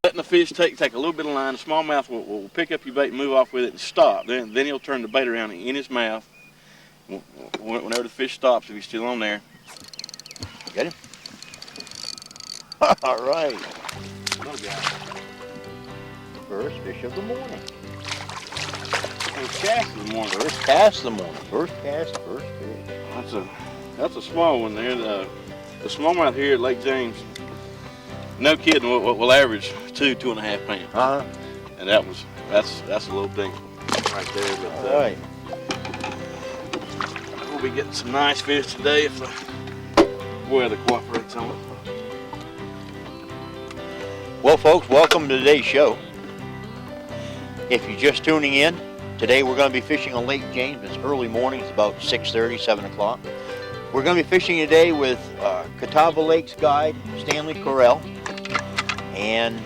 letting the fish take a little bit of line. The smallmouth will pick up your bait, move off with it, and stop. Then he'll turn the bait around in his mouth. Whenever the fish stops, if he's still on there. Get him? All right. Little guy. First fish of the morning. First cast of the morning. First cast of the morning. First cast, first fish. That's a small one there. The smallmouth here at Lake James, no kidding, will average 2.5 pounds. And that's a little thing right there. But, all right. We'll be getting some nice fish today if the weather cooperates on it. Well, folks, welcome to today's show. If you're just tuning in, today we're going to be fishing on Lake James. It's early morning. It's about 6:30, 7 o'clock. We're going to be fishing today with Catawba Lakes guide Stanley Correll. And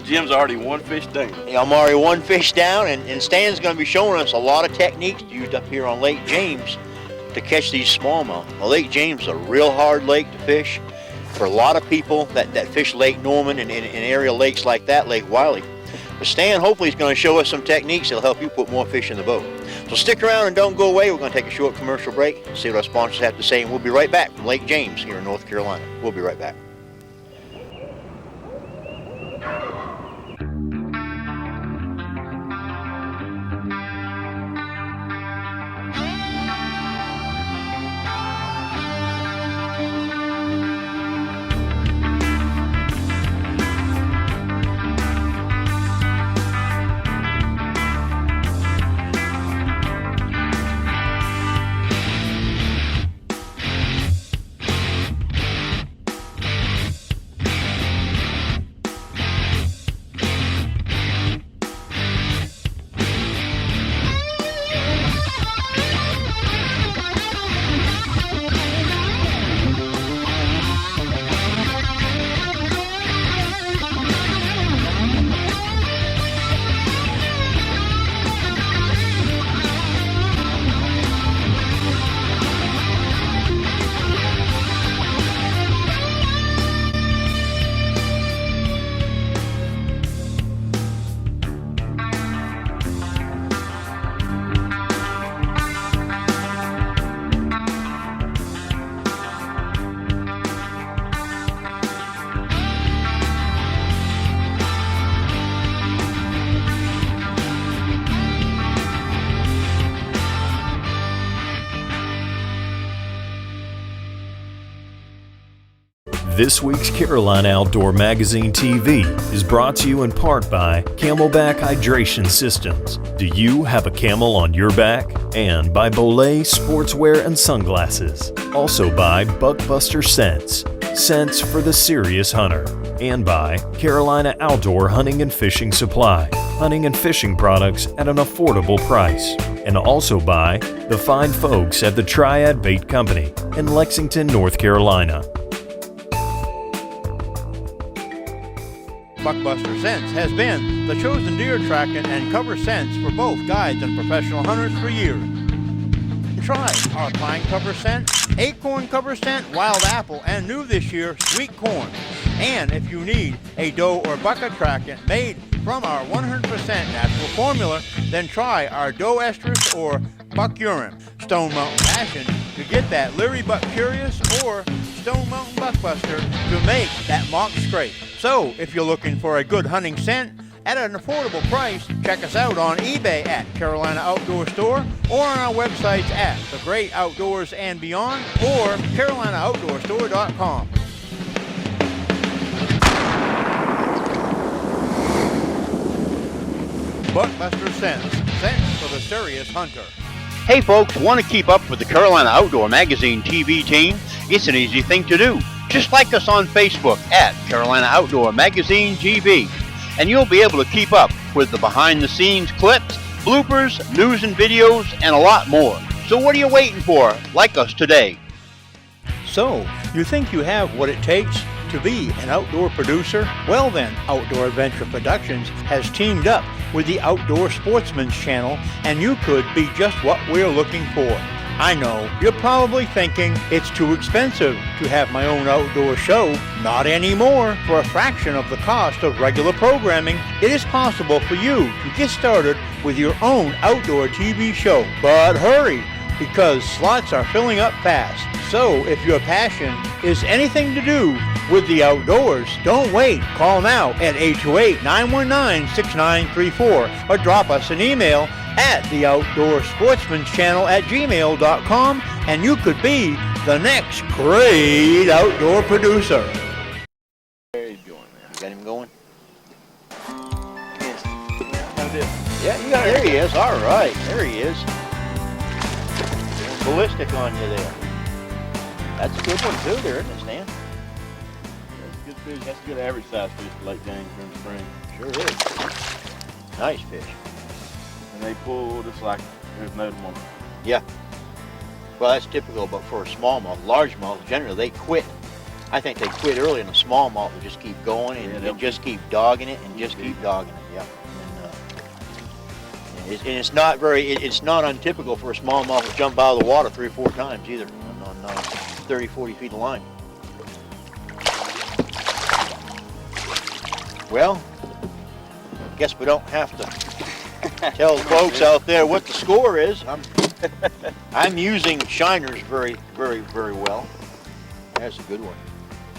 Jim's already one fish down. I'm already one fish down, and Stan's going to be showing us a lot of techniques used up here on Lake James to catch these smallmouth. Now, Lake James is a real hard lake to fish for a lot of people that fish Lake Norman and area lakes like that, Lake Wiley. But Stan hopefully is going to show us some techniques that'll help you put more fish in the boat. So stick around and don't go away. We're going to take a short commercial break and see what our sponsors have to say, and we'll be right back from Lake James here in North Carolina. We'll be right back. This week's Carolina Outdoor Magazine TV is brought to you in part by Camelback Hydration Systems. Do you have a camel on your back? And by Bolay Sportswear and Sunglasses. Also by Buckbuster Scents, scents for the serious hunter. And by Carolina Outdoor Hunting and Fishing Supply, hunting and fishing products at an affordable price. And also by the fine folks at the Triad Bait Company in Lexington, North Carolina. Buckbuster Scents has been the chosen deer tracking and cover scents for both guides and professional hunters for years. Try our pine cover scent, acorn cover scent, wild apple, and new this year, sweet corn. And if you need a doe or bucket tracking made from our 100% natural formula, then try our doe estrus or buck urine, Stone Mountain Passion to get that leery buck curious, or Stone Mountain Buckbuster to make that mock scrape. So, if you're looking for a good hunting scent at an affordable price, check us out on eBay at Carolina Outdoor Store or on our websites at The Great Outdoors and Beyond or CarolinaOutdoorStore.com. Buckbuster Scents, scents for the serious hunter. Hey folks, want to keep up with the Carolina Outdoor Magazine TV team? It's an easy thing to do. Just like us on Facebook at Carolina Outdoor Magazine TV, and you'll be able to keep up with the behind-the-scenes clips, bloopers, news and videos, and a lot more. So what are you waiting for? Like us today. So, you think you have what it takes to be an outdoor producer? Well then, Outdoor Adventure Productions has teamed up with the Outdoor Sportsmen's channel, and you could be just what we're looking for. I know, you're probably thinking it's too expensive to have my own outdoor show. Not anymore. For a fraction of the cost of regular programming, it is possible for you to get started with your own outdoor TV show. But hurry, because slots are filling up fast. So if your passion is anything to do with the outdoors, don't wait. Call now at 828-919-6934 or drop us an email at theoutdoorsportsmanschannel@gmail.com, and you could be the next great outdoor producer. There he's going now. You got him going? Yes. Yeah, you got it. There he is. All right. There he is. Going ballistic on you there. That's a good one too there, isn't it, Stan? That's a good fish. That's a good average size fish for Lake James during the spring. Sure is. Nice fish. And they pull just like there's no tomorrow. Yeah. Well, that's typical, but for a smallmouth, largemouth, generally they quit. I think they quit early, and the smallmouth will just keep going and just keep dogging it and just keep dogging it. Yeah. And it's not it's not untypical for a smallmouth to jump out of the water 3 or 4 times either on 30, 40 feet of line. Well, I guess we don't have to tell folks out there what the score is. I'm using shiners very, very, very well. That's a good one.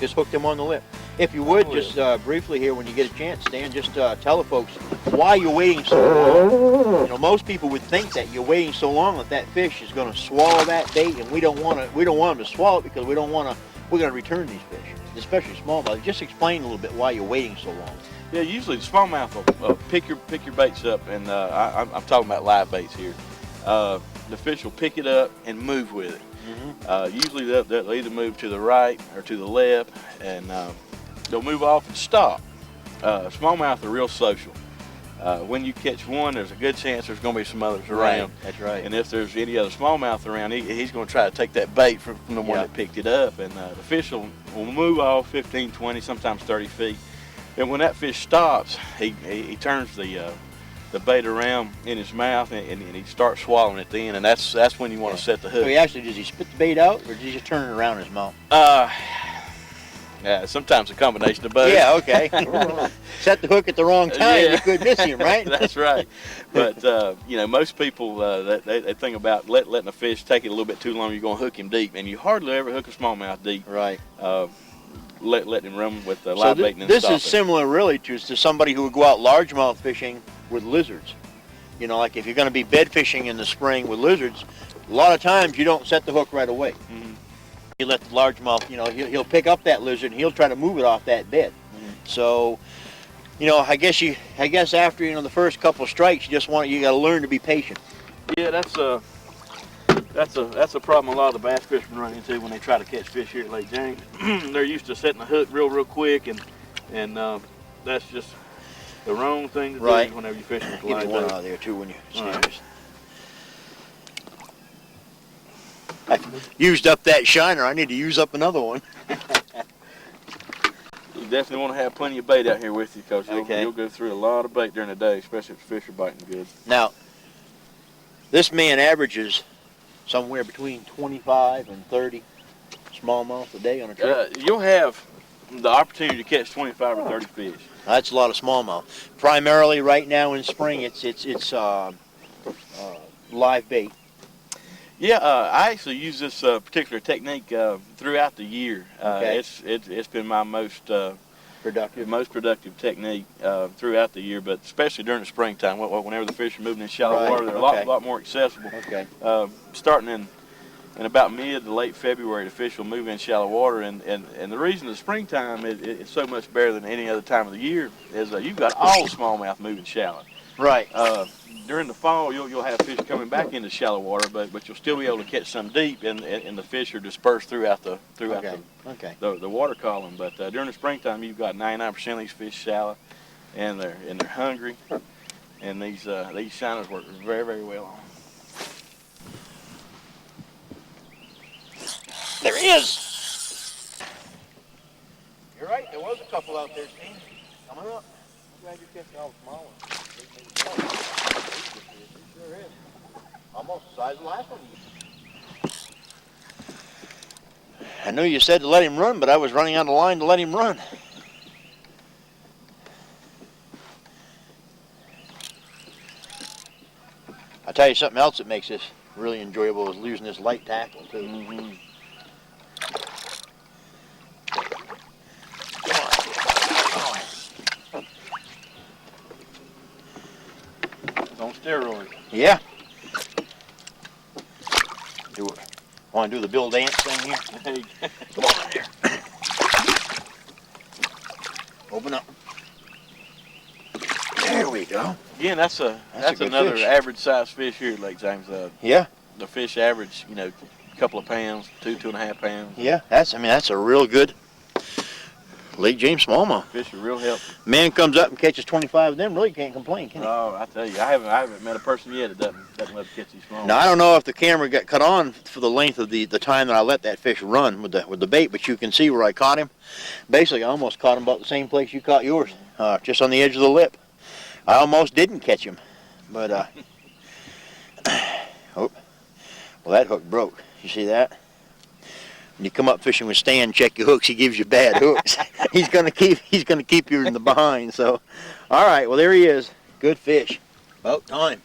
Just hooked them on the lip. If you would, just briefly here, when you get a chance, Stan, just tell the folks why you're waiting so long. You know, most people would think that you're waiting so long that fish is going to swallow that bait, and we don't want them to swallow it because we're going to return these fish, especially smallmouth. Just explain a little bit why you're waiting so long. Yeah, usually the smallmouth will pick your baits up, and I'm talking about live baits here. The fish will pick it up and move with it. Mm-hmm. Usually they'll either move to the right or to the left, and they'll move off and stop. Smallmouth are real social. When you catch one, there's a good chance there's going to be some others around. That's right. And if there's any other smallmouth around, he's going to try to take that bait from the one that picked it up, and the fish will move off 15, 20, sometimes 30 feet. And when that fish stops, he turns the bait around in his mouth, and he starts swallowing it then, and that's when you want to set the hook. So does he spit the bait out, or does he just turn it around in his mouth? Yeah, sometimes a combination of both. Yeah, okay. Set the hook at the wrong time, you could miss him, right? That's right. But you know, most people they think about letting a fish take it a little bit too long. You're going to hook him deep, and you hardly ever hook a smallmouth deep. Right. Let him run with the live bait and then this stop is similar, really, to somebody who would go out largemouth fishing with lizards. You know, like if you're going to be bed fishing in the spring with lizards, a lot of times you don't set the hook right away. Mm-hmm. You let the largemouth, you know, he'll pick up that lizard and he'll try to move it off that bed. Mm-hmm. So, you know, I guess after the first couple of strikes, you got to learn to be patient. Yeah, that's a problem a lot of the bass fishermen run into when they try to catch fish here at Lake James. They're used to setting the hook real quick, and that's just the wrong thing to do whenever you're fishing with live bait. Get one out of there too when you snares. I used up that shiner. I need to use up another one. You definitely want to have plenty of bait out here with you, because you'll go through a lot of bait during the day, especially if the fish are biting good. Now, this man averages somewhere between 25 and 30 smallmouth a day on a trip. You'll have the opportunity to catch 25 or 30 fish. That's a lot of smallmouth. Primarily right now in spring, it's live bait. Yeah, I actually use this particular technique throughout the year. It's been my most productive technique throughout the year, but especially during the springtime, whenever the fish are moving in shallow water, they're a lot more accessible. Okay. Starting in about mid to late February, the fish will move in shallow water, and the reason the springtime is so much better than any other time of the year is you've got all the smallmouth moving shallow. Right. During the fall, you'll have fish coming back into shallow water, but you'll still be able to catch some deep, and the fish are dispersed throughout the water column. But during the springtime, you've got 99% of these fish shallow, and they're hungry, and these shiners work very, very well on them. There he is. You're right. There was a couple out there, Steve. Coming up. I'm glad you kept all the small ones. Sure is. Almost the size of the last one. I know you said to let him run, but I was running out of line to let him run. I'll tell you something else that makes this really enjoyable is losing this light tackle too. Mm-hmm. On steroids. Yeah. Want to do the Bill Dance thing here? Hey. Come on there. Open up. There we go. Again, that's a good another fish. average size fish here at Lake James. Yeah. The fish average, you know, a couple of pounds, 2.5 pounds. Yeah. That's a real good Lake James smallmouth. Fish are real healthy. Man comes up and catches 25 of them, really can't complain, can he? Oh, I tell you, I haven't met a person yet that doesn't love to catch these small. Now I don't know if the camera got cut on for the length of the time that I let that fish run with the bait, but you can see where I caught him. Basically, I almost caught him about the same place you caught yours, just on the edge of the lip. I almost didn't catch him, but oh, well, that hook broke. You see that? When you come up fishing with Stan, check your hooks. He gives you bad hooks. he's gonna keep you in the behind. So, all right. Well, there he is. Good fish. About time.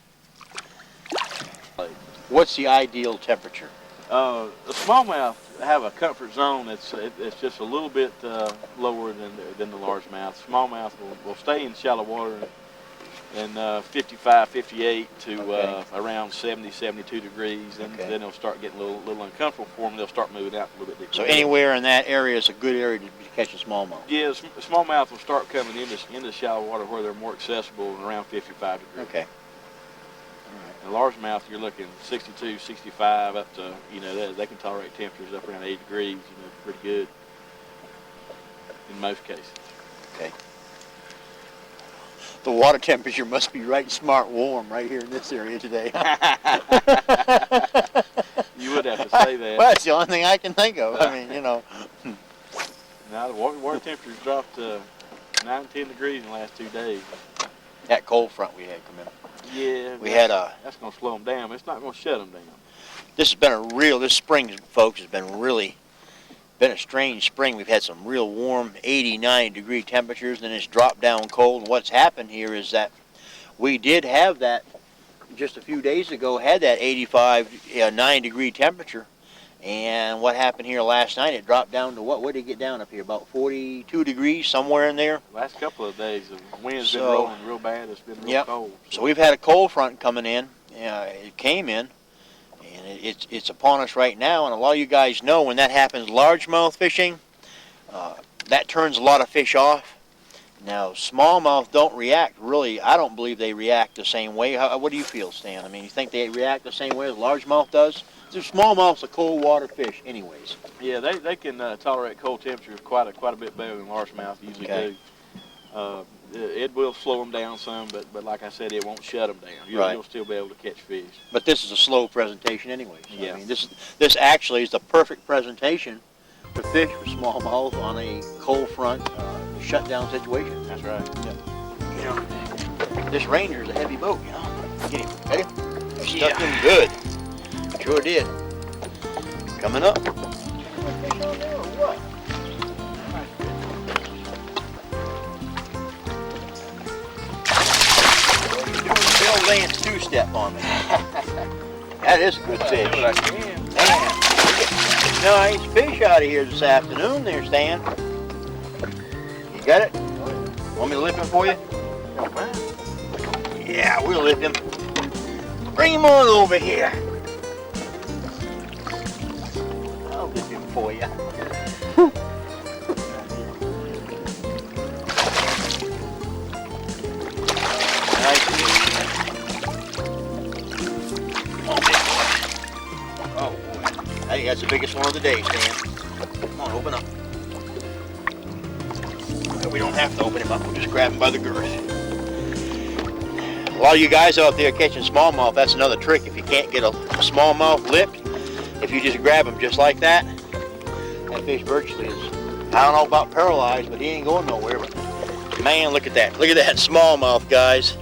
What's the ideal temperature? The smallmouth have a comfort zone that's just a little bit lower than the largemouth. Smallmouth will stay in shallow water in 55, 58 to around 70, 72 degrees, and then they'll start getting a little uncomfortable for them. They'll start moving out a little bit deeper. So anywhere in that area is a good area to catch a smallmouth. Yeah, smallmouth will start coming into shallow water where they're more accessible around 55 degrees. Okay. And largemouth, you're looking 62, 65 up to, you know, they can tolerate temperatures up around 80 degrees, you know, pretty good in most cases. Okay. The water temperature must be right smart warm right here in this area today. You would have to say that. Well, that's the only thing I can think of. I mean, you know. Now, the water temperature's dropped 9, 10 degrees in the last 2 days. That cold front we had come in. Yeah. That's going to slow them down. It's not going to shut them down. This spring, folks, has been a strange spring. We've had some real warm 80, 90 degree temperatures, and then it's dropped down cold. And what's happened here is that we did have that just a few days ago, had that 85, 9 degree temperature. And what happened here last night, it dropped down to what did it get down up here? About 42 degrees, somewhere in there. Last couple of days, the wind's been rolling real bad. It's been real cold. So we've had a cold front coming in. It came in. And it's upon us right now, and a lot of you guys know when that happens, largemouth fishing, that turns a lot of fish off. Now, smallmouth don't react, really. I don't believe they react the same way. What do you feel, Stan? I mean, you think they react the same way as largemouth does? The smallmouth's a cold water fish anyways. Yeah, they can tolerate cold temperatures quite a bit better than largemouth usually do. It will slow them down some, but like I said, it won't shut them down. You'll still be able to catch fish. But this is a slow presentation anyways. Yeah. I mean, this actually is the perfect presentation to fish for smallmouth on a cold front shutdown situation. That's right. Yeah. You know, this Ranger's a heavy boat, you know. Get him. Ready? Stuck him good. Sure did. Coming up. Bill Lance two-step on me. That is a good fish. Do what I can. Nice fish out of here this afternoon there, Stan. You got it? Want me to lift him for you? Yeah, we'll lift him. Bring him on over here. I'll lift him for you. I think that's the biggest one of the day, Stan. Come on, open up. We don't have to open him up. We'll just grab him by the girth. A lot of you guys out there catching smallmouth, that's another trick. If you can't get a smallmouth lipped, if you just grab him just like that fish virtually is, I don't know about paralyzed, but he ain't going nowhere. But man, look at that. Look at that smallmouth, guys.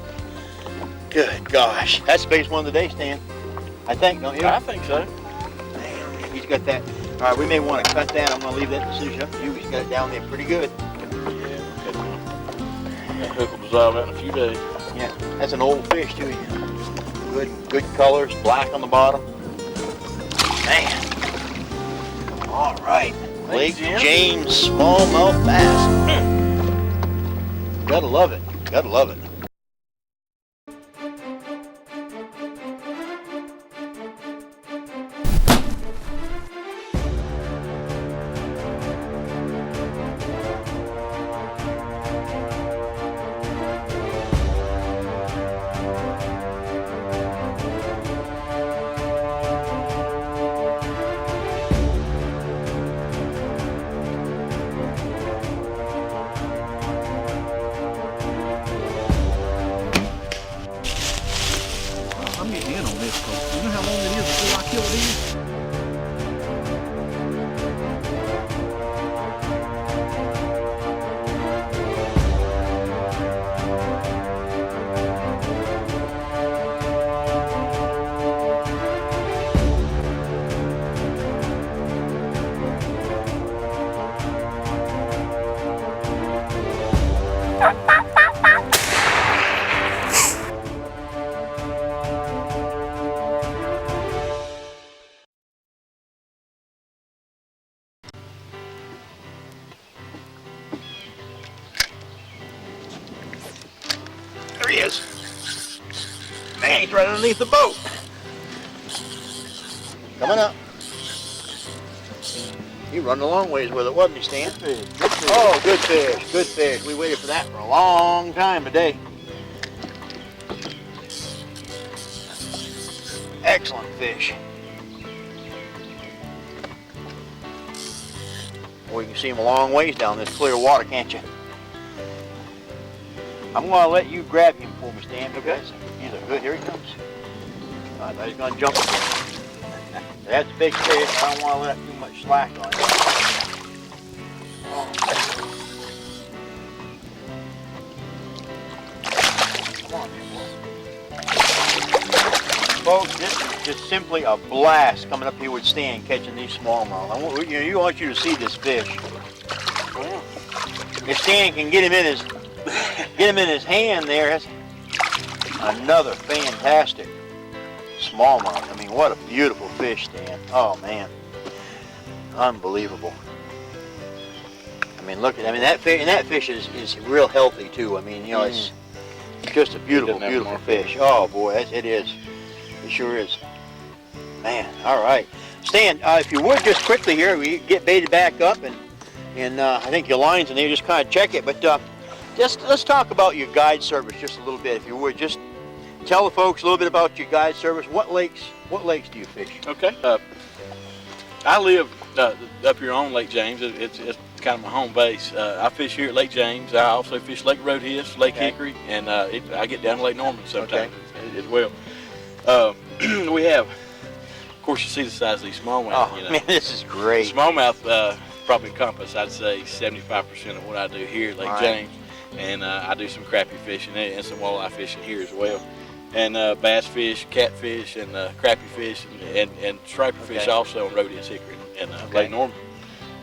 Good gosh. That's the biggest one of the day, Stan. I think, don't you? I think so. Man, he's got that All right, we may want to cut that. I'm going to leave that decision up to you. He's got it down there pretty good. Yeah, that hook will dissolve out in a few days. Yeah, that's an old fish too. Good colors, black on the bottom. Man. All right, Lake James smallmouth bass. Gotta love it. Gotta love it. I'm getting in on this, folks. You know how long it is before I kill these? There he is. Man, he's right underneath the boat. Coming up. He run a long ways with it, wasn't he, Stan? Good fish. Good fish. Oh, good fish, good fish. We waited for that for a long time today. Excellent fish. Well, you can see him a long ways down this clear water, can't you? I'm going to let you grab him for me, Stan, because he's a good. Here he comes. I thought he was going to jump. That's a big fish. I don't want to let too much slack on him. Oh. Come on, folks, this is just simply a blast coming up here with Stan catching these smallmouth. I want you to see this fish. Well, If Stan can get him in his hand there, that's another fantastic smallmouth. I mean, what a beautiful fish, Stan. Oh man, unbelievable. I mean, look at, that fish, and that fish is real healthy too. I mean, you know, it's just a beautiful, beautiful fish. Oh boy, it is. It sure is. Man, all right. Stan, if you would just quickly here, we get baited back up, and I think your line's in there. Just kind of check it, but let's talk about your guide service just a little bit, if you would. Just tell the folks a little bit about your guide service. What lakes do you fish? okay. I live up here on Lake James. It's kind of my home base. I fish here at Lake James. I also fish Lake Roadhead, Lake Hickory, and I get down to Lake Norman sometimes as well. We have, of course, you see the size of these smallmouth. Oh, you know. man, this is great. Smallmouth probably encompass, I'd say, 75% of what I do here at Lake Right. James. And I do some crappie fishing and some walleye fishing here as well. And bass fish, catfish, and crappie fish, and striper fish also on Roadhead, Hickory, and Lake Norman.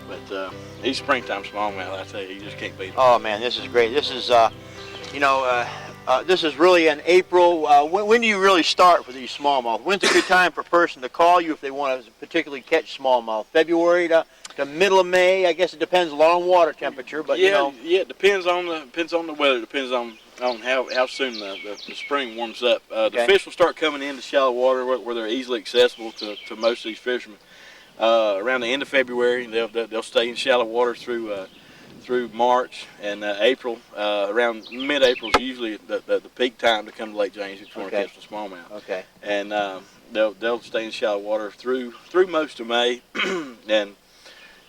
But these springtime smallmouth, I tell you, you just can't beat them. Oh man, this is great. This is, this is really in April. When do you really start for these smallmouth? When's a good time for a person to call you if they want to particularly catch smallmouth? February to middle of May. I guess it depends a lot on water temperature, but yeah, it depends on the weather. It depends on how soon the spring warms up. The fish will start coming into shallow water where they're easily accessible to most of these fishermen. Around the end of February, they'll stay in shallow water through March and April. Around mid-April is usually the peak time to come to Lake James if you want to catch the smallmouth. Okay. And they'll stay in shallow water through most of May, and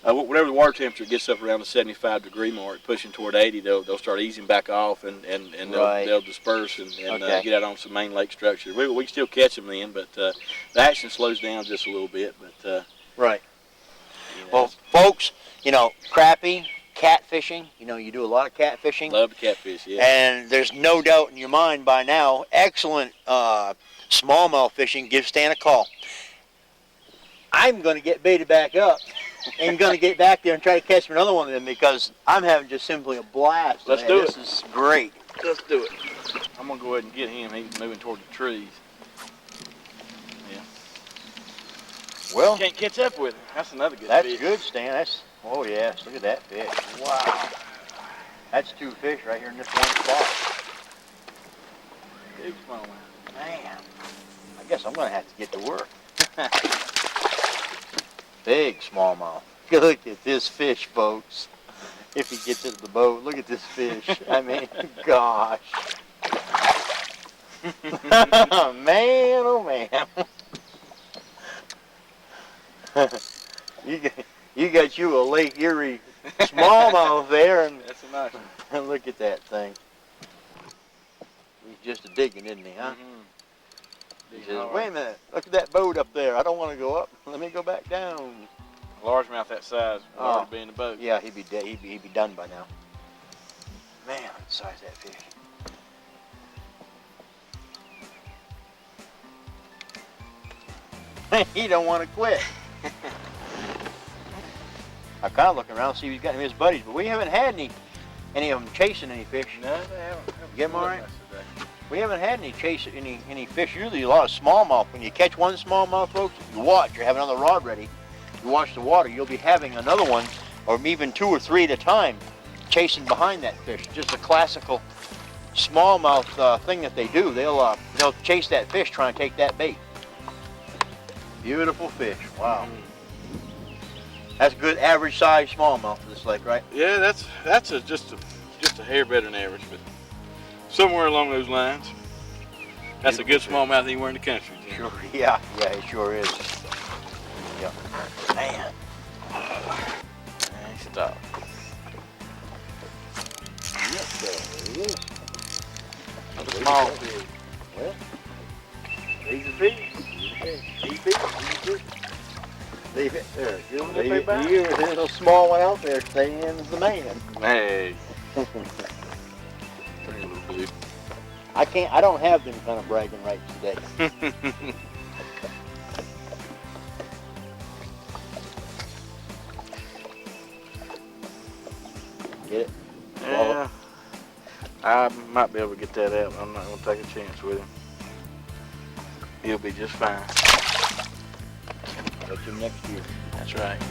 whenever the water temperature gets up around the 75-degree mark, pushing toward 80, they'll start easing back off, and they'll disperse and get out on some main lake structures. We can still catch them then, but the action slows down just a little bit. But Right. you know, Well, folks, crappie, catfishing. You do a lot of catfishing. love the catfish, yeah. And there's no doubt in your mind by now, excellent smallmouth fishing. Give Stan a call. I'm going to get baited back up and gonna get back there and try to catch another one of them because I'm having just simply a blast. Let's do it. This is great. Let's do it. I'm gonna go ahead and get him. He's moving toward the trees. Yeah. Well, Can't catch up with him. That's another good that's fish. good, Stan. That's, oh yes, look at that fish. Wow. That's 2 fish right here in this one spot. Big smallmouth. Man, I guess I'm gonna have to get to work. Big smallmouth. Look at this fish, folks. If he gets into the boat, look at this fish. I mean, gosh. Man, oh man. You got you a Lake Erie smallmouth there, and That's a nice one. look at that thing. He's just a digging, isn't he, huh? He says, wait a minute, look at that boat up there. I don't want to go up. Let me go back down. Largemouth that size would already be in the boat. Yeah, he'd be dead. He'd be done by now. Man, look at the size of that fish. He don't want to quit. I'm kind of looking around to see if he's got any of his buddies, but we haven't had any of them chasing any fish. No, they haven't. Get 'em all right? We haven't had any fish. Usually a lot of smallmouth. When you catch one smallmouth, folks, you watch. You have another rod ready. You watch the water. You'll be having another one, or even 2 or 3 at a time, chasing behind that fish. Just a classical smallmouth thing that they do. They'll chase that fish, trying to take that bait. Beautiful fish. Wow. That's a good average size smallmouth for this lake, right? Yeah, that's just a hair better than average, but somewhere along those lines. That's a good smallmouth anywhere in the country. Sure. Yeah, it sure is. Yeah. Man. Nice stop. Yep, there it is. Small. Well, easy fish. Easy fish. Leave it there. Leave it here. There's a little small one out there. Stan's the man. Hey. Pretty little blue. I don't have them kind of bragging rights today. Get it? Yeah. I might be able to get that out, but I'm not going to take a chance with him. He'll be just fine. Catch him next year. That's right.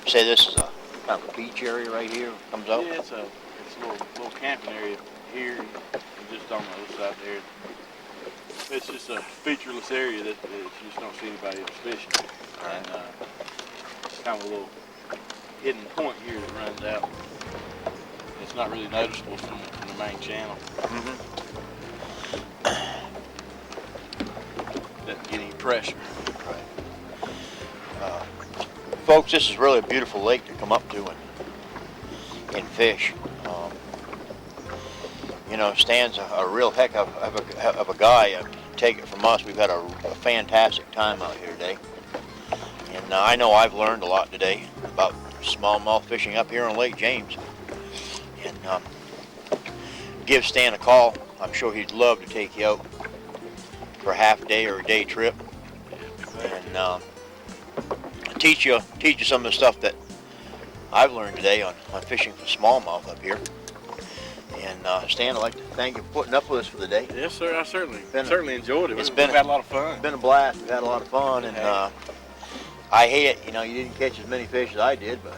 Say this is a kind of a beach area right here. Comes up. Yeah, it's a little camping area here and just on the other side there. It's just a featureless area that you just don't see anybody else fishing. And it's kind of a little hidden point here that runs out. It's not really noticeable from the main channel. Doesn't get any pressure. Folks, this is really a beautiful lake to come up to and fish. You know, Stan's a real heck of a guy. Take it from us, we've had a fantastic time out here today. And I know I've learned a lot today about smallmouth fishing up here on Lake James. And give Stan a call. I'm sure he'd love to take you out for a half day or a day trip. And teach you some of the stuff that I've learned today on fishing for smallmouth up here. And Stan, I'd like to thank you for putting up with us for the day. Yes, sir. I certainly enjoyed it. We've had a lot of fun. It's been a blast. We've had a lot of fun, and I hate it. You know, you didn't catch as many fish as I did, but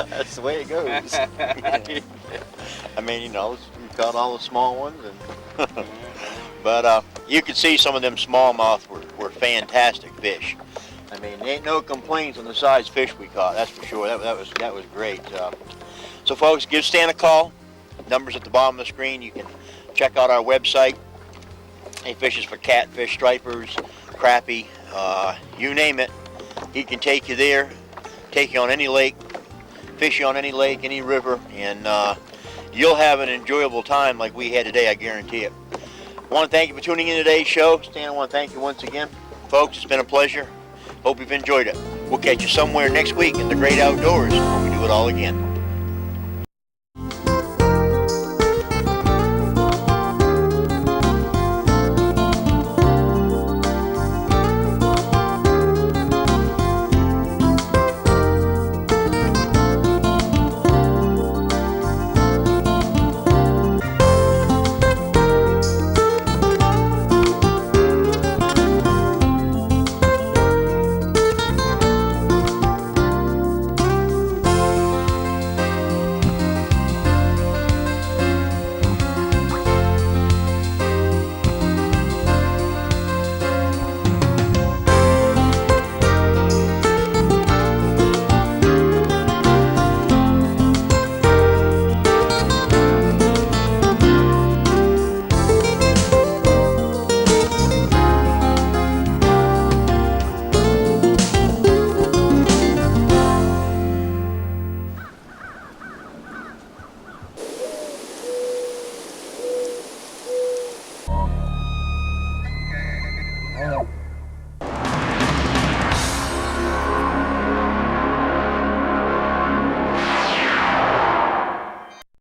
that's the way it goes. I mean, you know, we caught all the small ones, and but you could see some of them smallmouth were fantastic fish. I mean, there ain't no complaints on the size fish we caught. That's for sure. That was great. So, folks, give Stan a call. Numbers at the bottom of the screen. You can check out our website. He fishes for catfish, stripers, crappie, you name it. He can take you there, take you on any lake, fish you on any lake, any river, and you'll have an enjoyable time like we had today, I guarantee it. I want to thank you for tuning in to today's show. Stan, I want to thank you once again. Folks, it's been a pleasure. Hope you've enjoyed it. We'll catch you somewhere next week in the great outdoors when we do it all again.